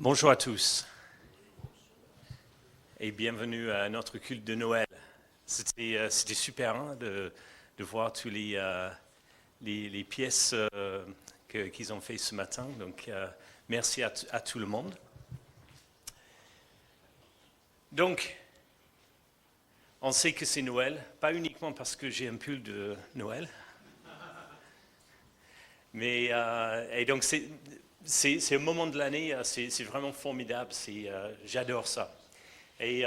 Bonjour à tous et bienvenue à notre culte de Noël. C'était super hein, de voir tous les pièces qu'ils ont fait ce matin. Donc merci à tout le monde. Donc on sait que c'est Noël, pas uniquement parce que j'ai un pull de Noël, mais et donc c'est un moment de l'année, c'est vraiment formidable. J'adore ça. Et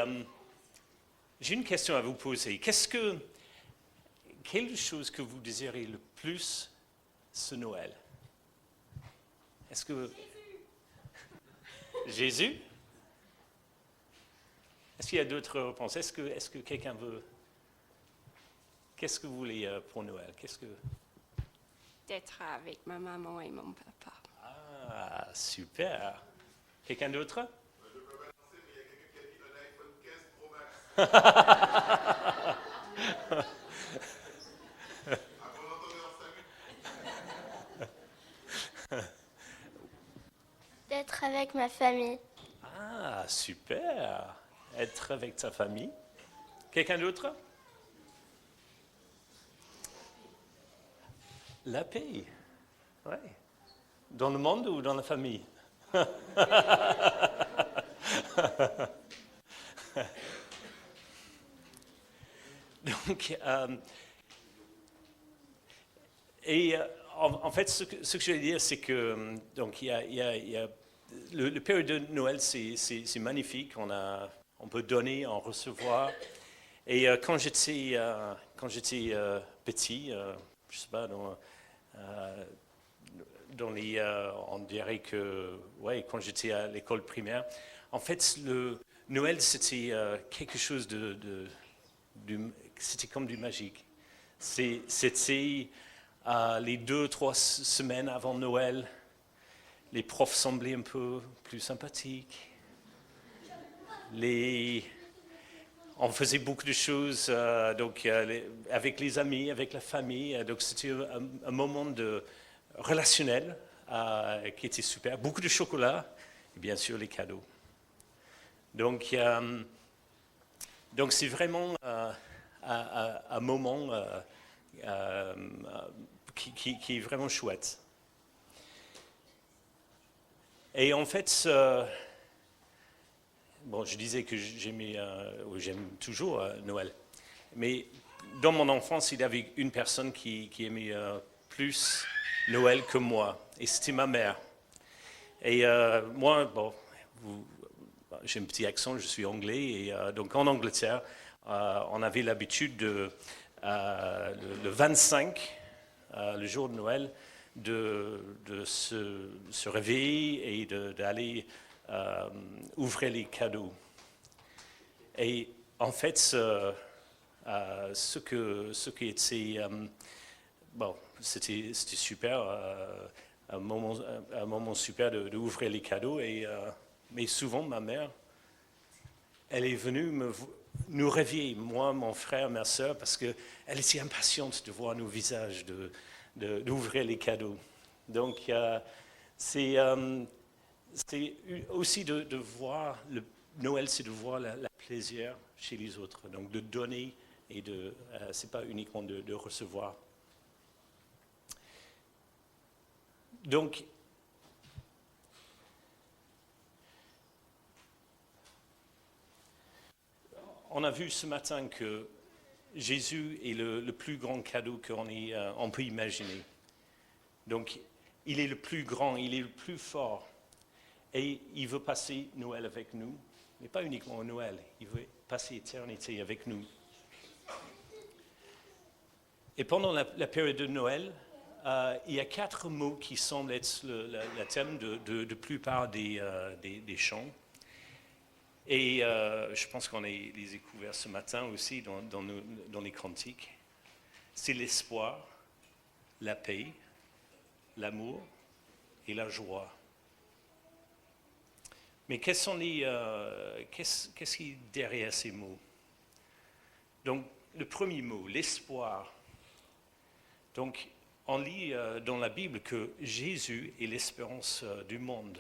j'ai une question à vous poser. Quelle chose que vous désirez le plus ce Noël? Est-ce que Jésus? Est-ce qu'il y a d'autres réponses? Est-ce que quelqu'un veut? Qu'est-ce que vous voulez pour Noël? D'être avec ma maman et mon papa. Ah, super. Quelqu'un d'autre? Je peux balancer, mais il y a quelqu'un qui a dit un iPhone 15 Pro Max. Ah, vous l'entendez en 5 minutes. D'être avec ma famille. Ah, super. Être avec ta famille. Quelqu'un d'autre? La paix. Ouais. Dans le monde ou dans la famille? Donc, en fait, ce que je veux dire, c'est que donc il y a le période de Noël, c'est magnifique. On peut donner, en recevoir. Et quand j'étais petit, je sais pas, on dirait que, ouais, quand j'étais à l'école primaire, en fait, le Noël, c'était quelque chose c'était comme du magique. C'était les 2-3 semaines avant Noël, les profs semblaient un peu plus sympathiques. On faisait beaucoup de choses avec les amis, avec la famille. Donc c'était un moment relationnel qui était super. Beaucoup de chocolat et bien sûr les cadeaux. Donc c'est vraiment un moment qui est vraiment chouette. Et en fait, bon, je disais que j'aime toujours Noël. Mais dans mon enfance, il y avait une personne qui aimait plus Noël que moi. Et c'était ma mère. Et moi, bon, j'ai un petit accent, je suis anglais. Et donc en Angleterre, on avait l'habitude le 25, le jour de Noël, de se réveiller et d'aller ouvrir les cadeaux. Et en fait, ce qui était bon, c'était super, un moment super d'ouvrir les cadeaux. Mais souvent, ma mère, elle est venue nous réveiller, moi, mon frère, ma soeur, parce qu'elle était impatiente de voir nos visages, d'ouvrir les cadeaux. Donc, c'est aussi de voir, Noël, c'est de voir la plaisir chez les autres, donc de donner et c'est pas uniquement de recevoir. Donc, on a vu ce matin que Jésus est le plus grand cadeau on peut imaginer. Donc, il est le plus grand, il est le plus fort. Et il veut passer Noël avec nous, mais pas uniquement Noël, il veut passer l'éternité avec nous. Et pendant la période de Noël, il y a 4 mots qui semblent être le thème de plupart des chants. Et je pense qu'on les a couverts ce matin aussi dans les cantiques. C'est l'espoir, la paix, l'amour et la joie. Mais qu'est-ce qui est derrière ces mots? Donc, le premier mot, l'espoir. Donc, on lit dans la Bible que Jésus est l'espérance du monde.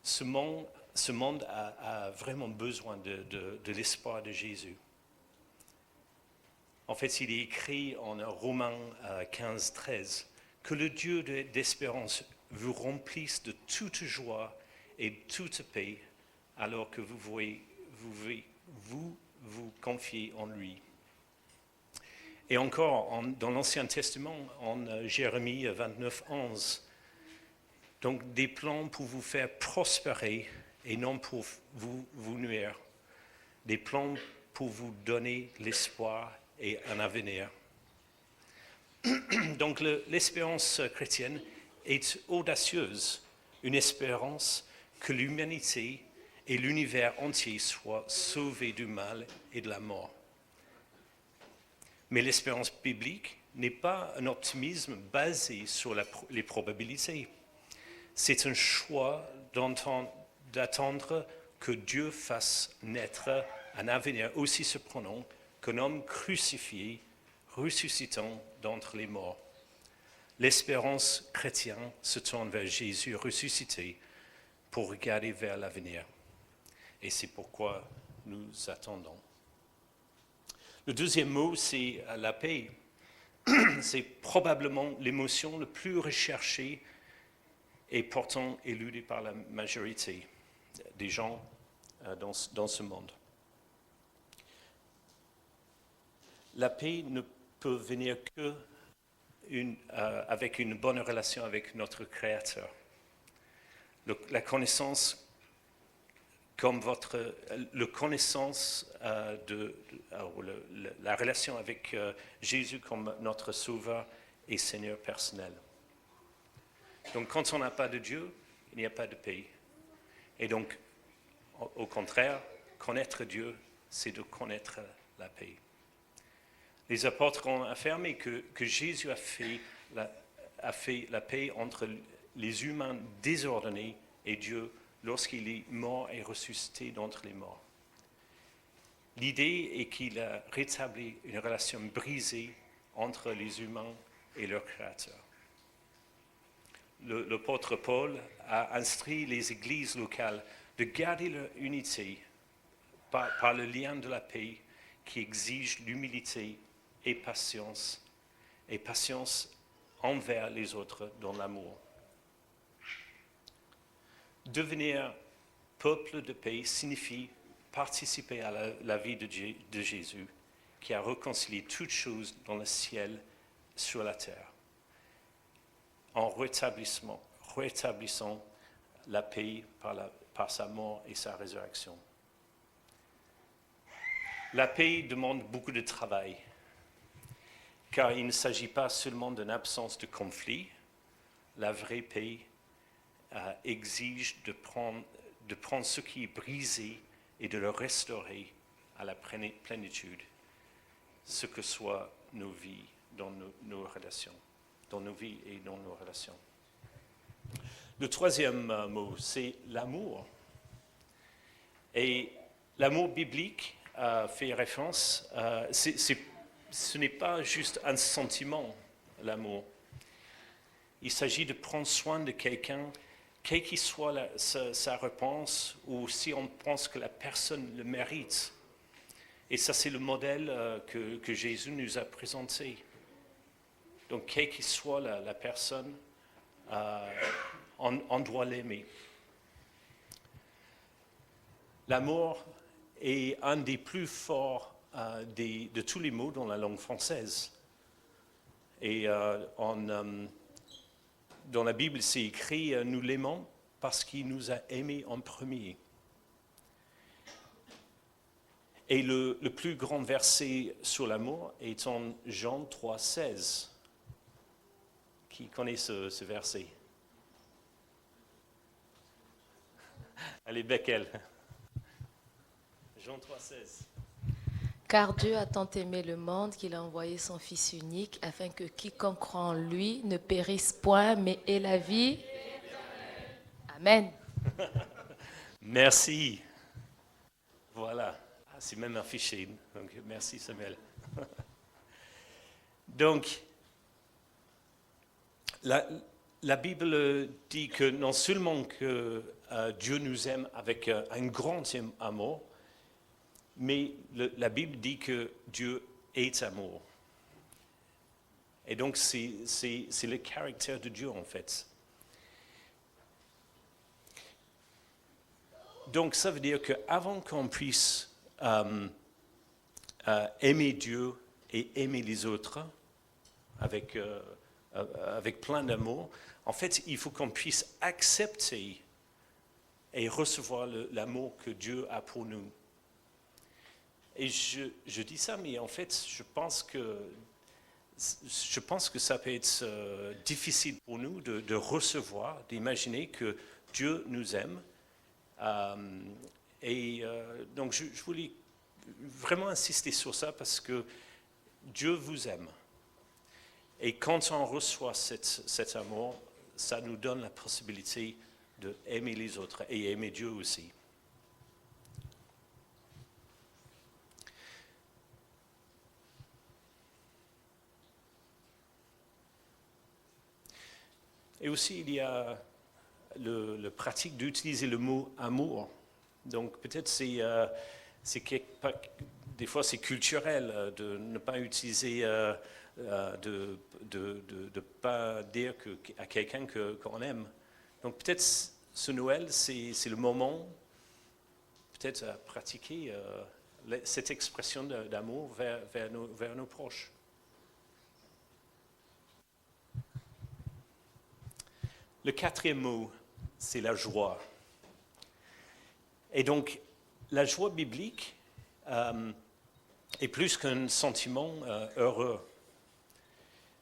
ce monde a vraiment besoin de l'espoir de Jésus. En fait, il est écrit en Romains 15, 13, « Que le Dieu d'espérance vous remplisse de toute joie et de toute paix, alors que vous confiez en lui. » Et encore, dans l'Ancien Testament, en Jérémie 29, 11, « Donc des plans pour vous faire prospérer et non pour vous nuire, des plans pour vous donner l'espoir et un avenir. » Donc l'espérance chrétienne est audacieuse, une espérance que l'humanité et l'univers entier soient sauvés du mal et de la mort. Mais l'espérance biblique n'est pas un optimisme basé sur les probabilités. C'est un choix d'attendre que Dieu fasse naître un avenir aussi surprenant qu'un homme crucifié ressuscitant d'entre les morts. L'espérance chrétienne se tourne vers Jésus ressuscité pour regarder vers l'avenir. Et c'est pourquoi nous attendons. Le deuxième mot, c'est la paix. C'est probablement l'émotion la plus recherchée et pourtant éludée par la majorité des gens dans ce monde. La paix ne peut venir que avec une bonne relation avec notre Créateur. La connaissance la relation avec Jésus comme notre Sauveur et Seigneur personnel. Donc quand on n'a pas de Dieu, il n'y a pas de paix. Et donc, au contraire, connaître Dieu, c'est de connaître la paix. Les apôtres ont affirmé que Jésus a fait la paix entre les humains désordonnés et Dieu lorsqu'il est mort et ressuscité d'entre les morts. L'idée est qu'il a rétabli une relation brisée entre les humains et leur Créateur. L'apôtre Paul a instruit les églises locales de garder leur unité par le lien de la paix qui exige l'humilité et patience envers les autres dans l'amour. Devenir peuple de paix signifie participer à la vie de Jésus, qui a réconcilié toutes choses dans le ciel, sur la terre, en rétablissant la paix par sa mort et sa résurrection. La paix demande beaucoup de travail, car il ne s'agit pas seulement d'une absence de conflit. La vraie paix exige de prendre ce qui est brisé et de le restaurer à la plénitude, ce que soient nos vies dans nos relations, dans nos vies et dans nos relations. Le troisième mot, c'est l'amour. Et l'amour biblique fait référence, ce n'est pas juste un sentiment, l'amour. Il s'agit de prendre soin de quelqu'un, quelle que soit sa réponse, ou si on pense que la personne le mérite. Et ça, c'est le modèle que Jésus nous a présenté. Donc, quelle que soit la personne, on doit l'aimer. L'amour est un des plus forts de tous les mots dans la langue française. Et dans la Bible, c'est écrit « Nous l'aimons parce qu'il nous a aimés en premier ». Et le plus grand verset sur l'amour est en Jean 3, 16. Qui connaît ce verset? Allez, Beckel. Jean 3, 16. Car Dieu a tant aimé le monde qu'il a envoyé son Fils unique, afin que quiconque croit en lui ne périsse point, mais ait la vie. Amen. Merci. Voilà. C'est même affiché. Donc, merci Samuel. Donc, la Bible dit que non seulement que Dieu nous aime avec un grand amour, mais la Bible dit que Dieu est amour. Et donc c'est le caractère de Dieu en fait. Donc ça veut dire qu'avant qu'on puisse aimer Dieu et aimer les autres avec plein d'amour, en fait il faut qu'on puisse accepter et recevoir l'amour que Dieu a pour nous. Et je dis ça, mais en fait je pense que ça peut être difficile pour nous de recevoir, d'imaginer que Dieu nous aime. Donc je voulais vraiment insister sur ça parce que Dieu vous aime. Et quand on reçoit cet amour, ça nous donne la possibilité d'aimer les autres et aimer Dieu aussi. Et aussi, il y a le pratique d'utiliser le mot amour. Donc peut-être des fois c'est culturel de ne pas utiliser, de pas dire à quelqu'un qu'on aime. Donc peut-être ce Noël, c'est le moment peut-être à pratiquer cette expression d'amour vers nos proches. Le quatrième mot, c'est la joie. Et donc, la joie biblique est plus qu'un sentiment heureux.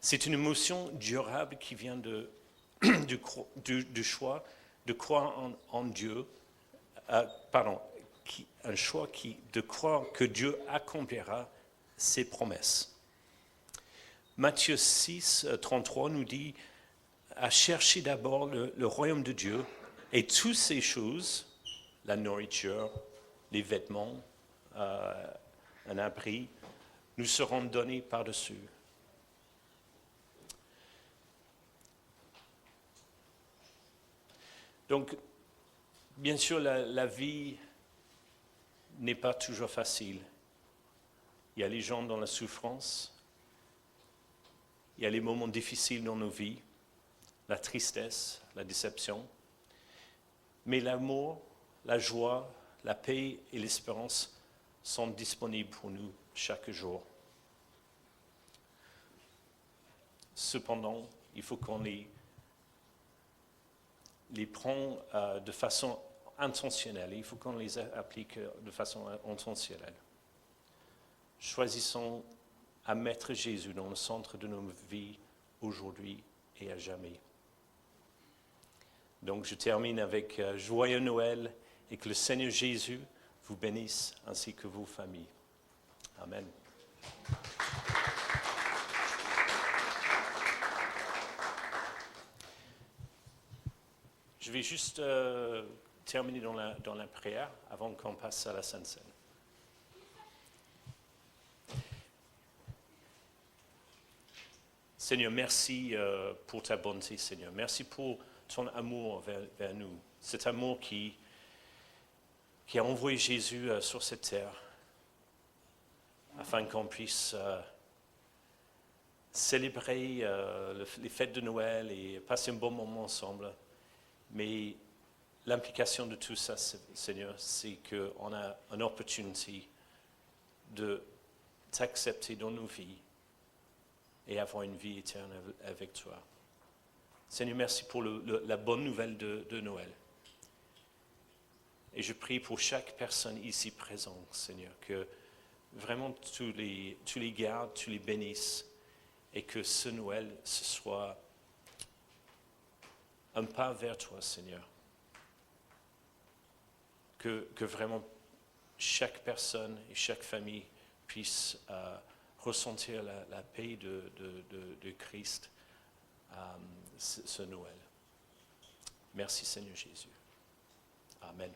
C'est une émotion durable qui vient du choix de croire en Dieu, un choix de croire que Dieu accomplira ses promesses. Matthieu 6, 33 nous dit à chercher d'abord le royaume de Dieu et toutes ces choses, la nourriture, les vêtements, un abri, nous seront donnés par-dessus. Donc, bien sûr, la vie n'est pas toujours facile. Il y a les gens dans la souffrance, il y a les moments difficiles dans nos vies, la tristesse, la déception. Mais l'amour, la joie, la paix et l'espérance sont disponibles pour nous chaque jour. Cependant, il faut qu'on les prenne de façon intentionnelle. Il faut qu'on les applique de façon intentionnelle. Choisissons à mettre Jésus dans le centre de nos vies aujourd'hui et à jamais. Donc je termine avec joyeux Noël et que le Seigneur Jésus vous bénisse ainsi que vos familles. Amen. Je vais juste terminer dans la prière avant qu'on passe à la Sainte Seine. Seigneur, merci pour ta bonté, Seigneur. Merci pour ton amour vers nous. Cet amour qui a envoyé Jésus sur cette terre afin qu'on puisse célébrer les fêtes de Noël et passer un bon moment ensemble. Mais l'implication de tout ça, Seigneur, c'est qu'on a une opportunité de t'accepter dans nos vies et avoir une vie éternelle avec toi. Seigneur, merci pour la bonne nouvelle de Noël. Et je prie pour chaque personne ici présente, Seigneur, que vraiment tu les gardes, tu les bénisses, et que ce Noël, ce soit un pas vers toi, Seigneur. Que vraiment chaque personne et chaque famille puisse ressentir la paix de Christ ce Noël. Merci Seigneur Jésus. Amen.